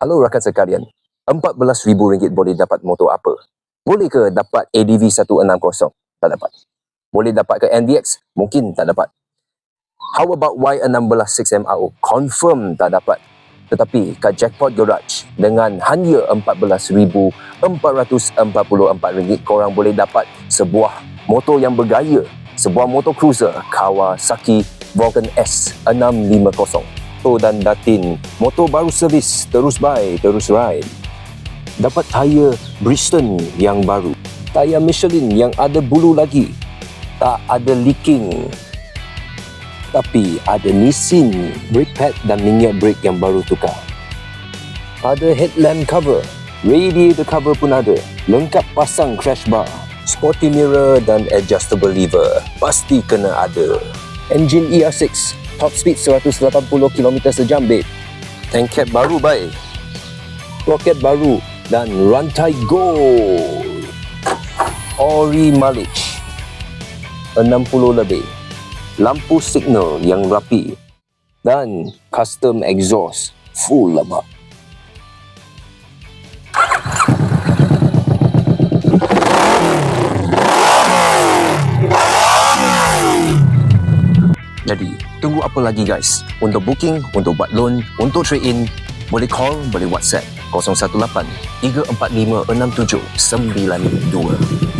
Halo rakan sekalian, RM14,000 boleh dapat motor apa? Boleh ke dapat ADV 160? Tak dapat. Boleh dapat ke NDX? Mungkin tak dapat. How about Y16 6MRO? Confirm tak dapat. Tetapi kat Jackpot Garage, dengan hanya RM14,444 korang boleh dapat sebuah motor yang bergaya, sebuah motor cruiser Kawasaki Vulcan S650. Dan datin, motor baru servis, terus buy, terus ride. Dapat tayar Bridgestone yang baru, tayar Michelin yang ada bulu lagi, tak ada leaking. Tapi ada Nissin brake pad dan minyak brake yang baru tukar. Ada headlamp cover, radiator cover pun ada, lengkap pasang crash bar, sporty mirror dan adjustable lever, pasti kena ada. Engine ER6, top speed 180 km sejam, babe. Tank cap baru, bye. Roket baru dan rantai gold. Ori mileage 60 lebih. Lampu signal yang rapi dan custom exhaust full labak. Jadi, tunggu apa lagi guys? Untuk booking, untuk buat loan, untuk trade-in, boleh call, boleh WhatsApp 018 345 6792.